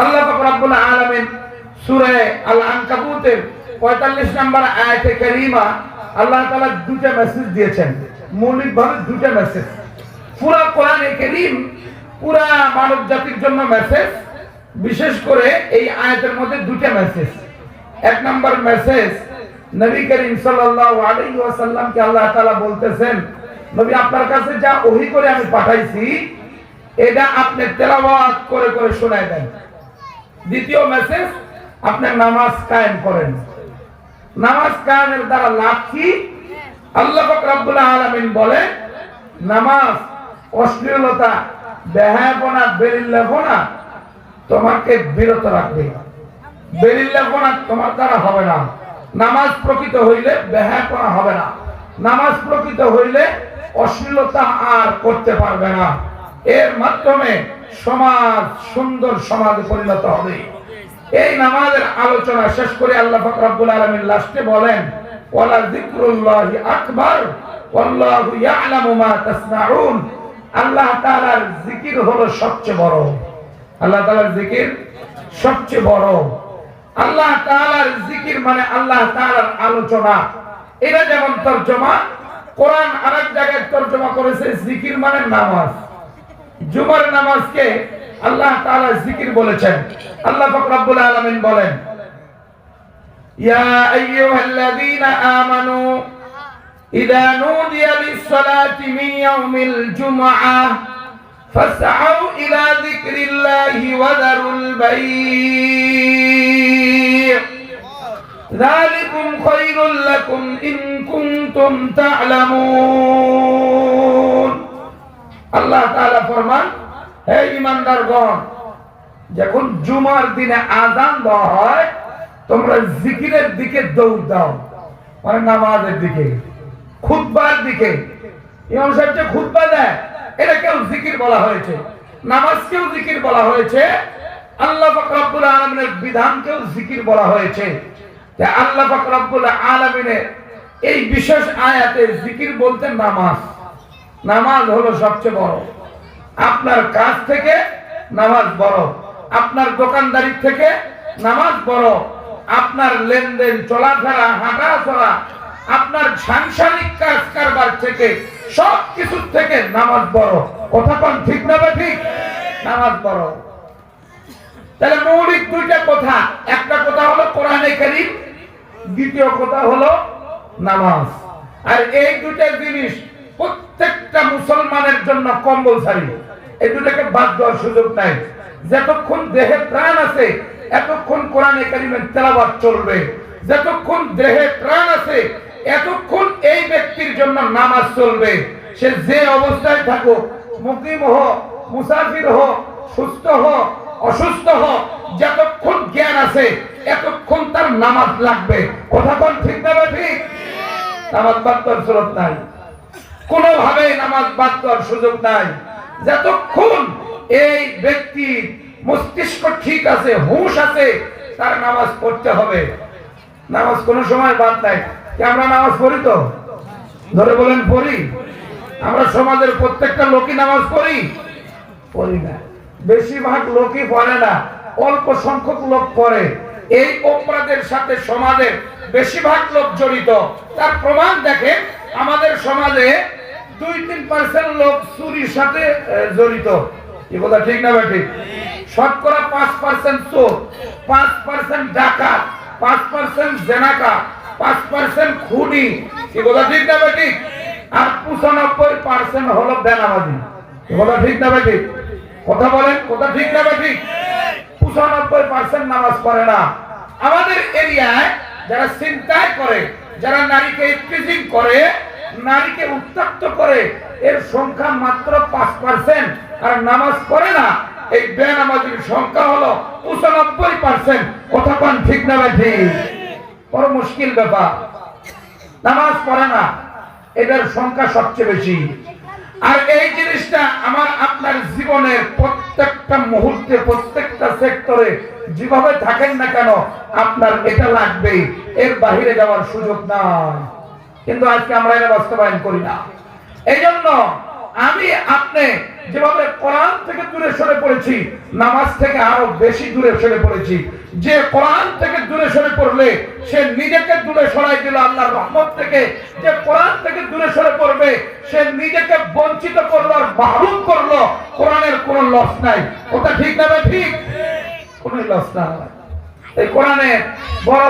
আল্লাহ পাক রব্বুল আলামিন সূরা আল আনকাবুতের 45 নম্বর আয়াতে কারীমা আল্লাহ তাআলা দুটো মেসেজ দিয়েছেন, মৌলিকভাবে দুটো মেসেজ। পুরা কোরআনে কারীম পুরা মানব জাতির জন্য মেসেজ, বিশেষ করে এই আয়াতের মধ্যে দুটো মেসেজ। এক নম্বর মেসেজ, নবী করিম সাল্লাল্লাহু আলাইহি ওয়াসাল্লামকে আল্লাহ তাআলা বলতেছেন, নবী আপনার কাছে যা ওহী করে আমি পাঠাইছি এটা আপনি তেলাওয়াত করে করে শোনায় দেন। দ্বিতীয় মেসেজ, আপনি নামাজ কায়েম করেন। নামাজ কায়েমের দ্বারা লাভ কি? আল্লাহ পাক রব্বুল আলামিন বলে, নামাজ অশ্লীলতা, বেহায়াপনা, বেরিল্লাপনা তোমাকে বিরত রাখবে। বেরিল্লাপনা তোমার দ্বারা হবে না। নামাজ প্রকৃত হইলে বেহায়াপনা হবে না। নামাজ প্রকৃত হইলে অশ্লীলতা আর করতে পারবে না। এর মাধ্যমে সমাজ সুন্দর সমাজে পরিণত হবে। এই নামাজের আলোচনা শেষ করে আল্লাহ পাক রব্বুল আলামিন লাস্টে বলেন, ওয়ালা যিকরুল্লাহি আকবার ওয়াল্লাহু ইয়ালামু মা তাসনাউন। আল্লাহ তাআলার জিকির হলো সবচেয়ে বড়। আল্লাহ তাআলার জিকির সবচেয়ে বড়। আল্লাহ তাআলার জিকির মানে আল্লাহ তাআলার আলোচনা। এটা যেমন তরজমা, কোরআন আরেক জায়গায় তরজমা করেছে জিকির মানে নামাজ। জুমার নামাজকে আল্লাহ তাআলা জিকির বলেছেন। আল্লাহ পাক রব্বুল আলামিন বলেন, ইয়া আইয়ুহাল্লাযীনা আমানু ইযা নুদিয়া লিস-সালাতি মিন ইয়াউমিল জুমআহ ফাসআউ ইলা যিকরিল্লাহি ওয়া দারুল বাই', যালিকুম খায়রুল লাকুম ইন কুনতুম তা'লামুন। আল্লাহ তাআলা ফরমান, হে ঈমানদারগণ, যখন জুমার দিনে আযান দেওয়া হয় তোমরা জিকিরের দিকে দৌড় দাও, মানে নামাজের দিকে, খুতবার দিকে। ইমাম সাহেব যে খুতবা দেয় এটাকেও জিকির বলা হয়েছে, নামাজকেও জিকির বলা হয়েছে, আল্লাহ পাক রব্বুল আলামিনের বিধানকেও জিকির বলা হয়েছে। তাই আল্লাহ পাক রব্বুল আলামিনের এই বিশেষ আয়াতে জিকির বলতে নামাজ। নামাজ হলো সবচেয়ে বড়। আপনার কাজ থেকে নামাজ বড়, আপনার দোকানদারি থেকে নামাজ বড়, আপনার লেনদেন, চলাফেরা, হাঁটা চলা, আপনার সাংসারিক কাজ কারবার থেকে, সব কিছু থেকে নামাজ বড়। কথা কোন ঠিক না ঠিক? নামাজ বড়। তাহলে মৌলিক দুইটা কথা, একটা কথা হলো কোরআনে কারীম, দ্বিতীয় কথা হলো নামাজ। আর এই দুইটা জিনিস প্রত্যেকটা মুসলমানের জন্য কম্পালসরি। এই দুটাকে বাদ দেওয়ার সুযোগ নাই। যতক্ষণ দেহে প্রাণ আছে এতক্ষণ কোরআনে কারীমের তেলাওয়াত চলবে। যতক্ষণ দেহে প্রাণ আছে এতক্ষণ এই ব্যক্তির জন্য নামাজ চলবে। সে যে অবস্থায় থাকুক, মুকিম হোক, মুসাফির হোক, সুস্থ হোক, অসুস্থ হোক, যতক্ষণ জ্ঞান আছে এতক্ষণ তার নামাজ লাগবে। কথা কোন ঠিক না ঠিক? নামাজ বাদ দেওয়ার সুযোগ নাই, কোনোভাবে নামাজ বাদ দেওয়ার সুযোগ নাই। যতক্ষণ এই ব্যক্তির মস্তিষ্ক ঠিক আছে, হুঁশ আছে, তার নামাজ পড়তে হবে। নামাজ কোনো সময় বাদ নাই। আমরা নামাজ পড়ি তো? ধরে বলেন পড়ি? আমরা সমাজের প্রত্যেকটা লোকই নামাজ পড়ি? পড়ি না। বেশিরভাগ লোকই পড়ে না, অল্প সংখ্যক লোক পড়ে। এই অপরাধের সাথে সমাজের বেশিরভাগ লোক জড়িত। তার প্রমাণ দেখেন, আমাদের সমাজে 2-3% লোক চুরির সাথে জড়িত। এই কথা ঠিক না ঠিক? শতকরা 5% চোর, 5% ডাকাত, 5% জেনাকার, 5% খুনি। এই কথা ঠিক না ঠিক? আর 95% হলো বেনামাজি। এই কথা ঠিক না ঠিক? কথা বলেন, কথা ঠিক না ঠিক? 95% নামাজ পড়ে না। আমাদের এরিয়ায় যারা চিন্তায় করে, যারা নারীকে ইফটিজিং করে, নারীকে উত্ত্যক্ত করে, এর সংখ্যা মাত্র 5%। আর নামাজ পড়ে না এই বেনামাজির সংখ্যা হলো 95%। কথা কোন ঠিক না ঠিক? বড় মুশকিল ব্যাপার। নামাজ পড়ে না, এদের সংখ্যা সবচেয়ে বেশি। আর এই জিনিসটা আমার আপনার জীবনের প্রত্যেকটা মুহূর্তে, প্রত্যেকটা সেক্টরে যেভাবে থাকেন না কেন, আপনার এটা লাগবেই, এর বাহিরে যাওয়ার সুযোগ নাই। কিন্তু আজকে আমরা এটা বাস্তবায়ন করি না। এই জন্য আমি আপনি যেভাবে কোরআন থেকে দূরে সরে পড়েছি, নামাজ থেকে আরো বেশি দূরে সরে পড়েছি। যে কোরআন থেকে দূরে সরে পড়লে সে নিজেকে দূরে সরাই দিল আল্লাহর রহমত থেকে। যে কোরআন থেকে দূরে সরে পড়বে সে নিজেকে বঞ্চিত করলো আর মাহরুম করলো। কোরআনের কোনো লস নাই। ওটা ঠিক না? ঠিক, কোনো লস না। এই কোরআনের বড়